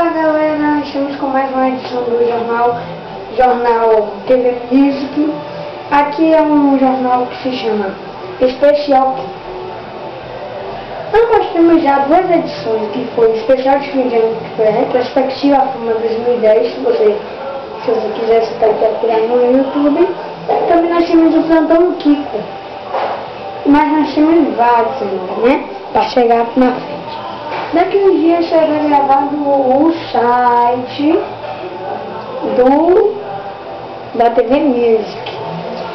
Olá galera, estamos com mais uma edição do jornal TV Music. Aqui é um jornal que se chama Especial. Nós temos já duas edições, que foi Especial de Fim de Ano, que foi a Retrospectiva Fama 2010, se você quiser, você pode procurar no YouTube. Também nós temos o Plantão Kiko, mas nós temos vários ainda, né, para chegar na frente. Daqui uns dias será gravado o site da TV Music.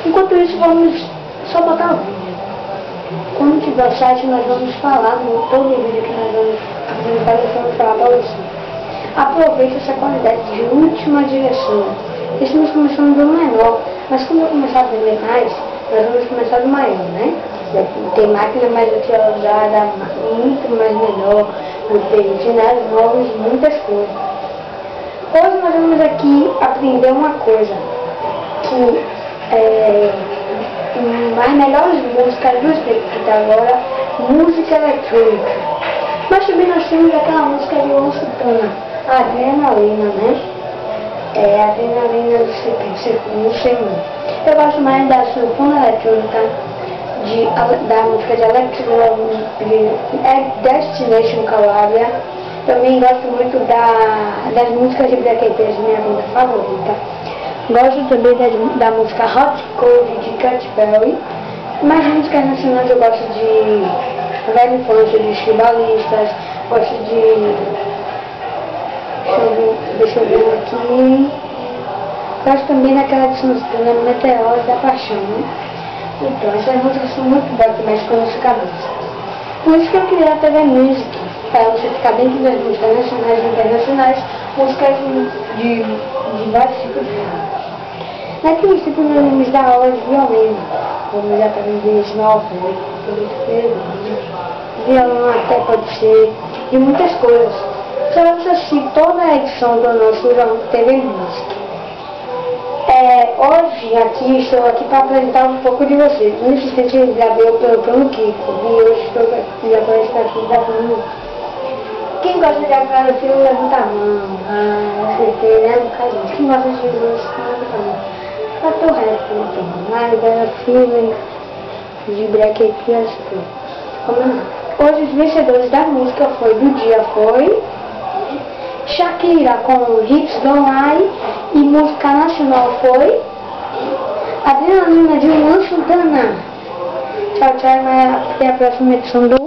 Enquanto isso, vamos só botar o vídeo. Quando tiver o site, nós vamos falar no todo o vídeo que nós vamos apresentar, nós vamos falar para você. Aproveite essa qualidade de última direção. Estamos começando do menor, mas quando eu começar a vender mais, nós vamos começar do maior, né? Tem máquina mais utilizada, muito mais melhor, cenários novos, muitas coisas. Hoje nós vamos aqui aprender uma coisa, que as melhores músicas dos tempos que está agora, música eletrônica. Mas também nós temos aquela música de Luan Santana, Adrenalina, né? Adrenalina do C1. Eu gosto mais da sanfona eletrônica, da música de Destination Calabria. Também gosto muito das músicas de Black Eyed Peas, minha banda favorita. Gosto também da música Hot Cold de Katy Perry. Mas músicas nacionais eu gosto de Velha Infância, de Tribalistas. Gosto de... Deixa eu ver aqui. Gosto também daquela de Santana, Meteoro da Paixão, né? Então, essas músicas são muito boas que mexem com a nossa cabeça. Por isso que eu queria a TV Music, para você ficar dentro das músicas nacionais e internacionais, músicas de vários tipos de rádios. Naqui nos tipos nós vamos dar aula de violino, vamos aprender snowboard, violão até pode ser, e muitas coisas. Só vamos assistir toda a edição do nosso jornal TV Music. Hoje estou aqui para apresentar um pouco de vocês. Nesse instante eu gravei pelo Kiko e hoje estou aqui gravando. Quem gosta de gravar o filme levanta a mão. Acertei, né? No caso, quem gosta de música levanta a mão. Tá tão reto, então. Era filme de Black Eyed Peas. Hoje os vencedores da música do dia foi Shakira com Hips Don't Lie, e música nacional foi Adrenalina de Luan Santana. Tchau, tchau, até a próxima edição do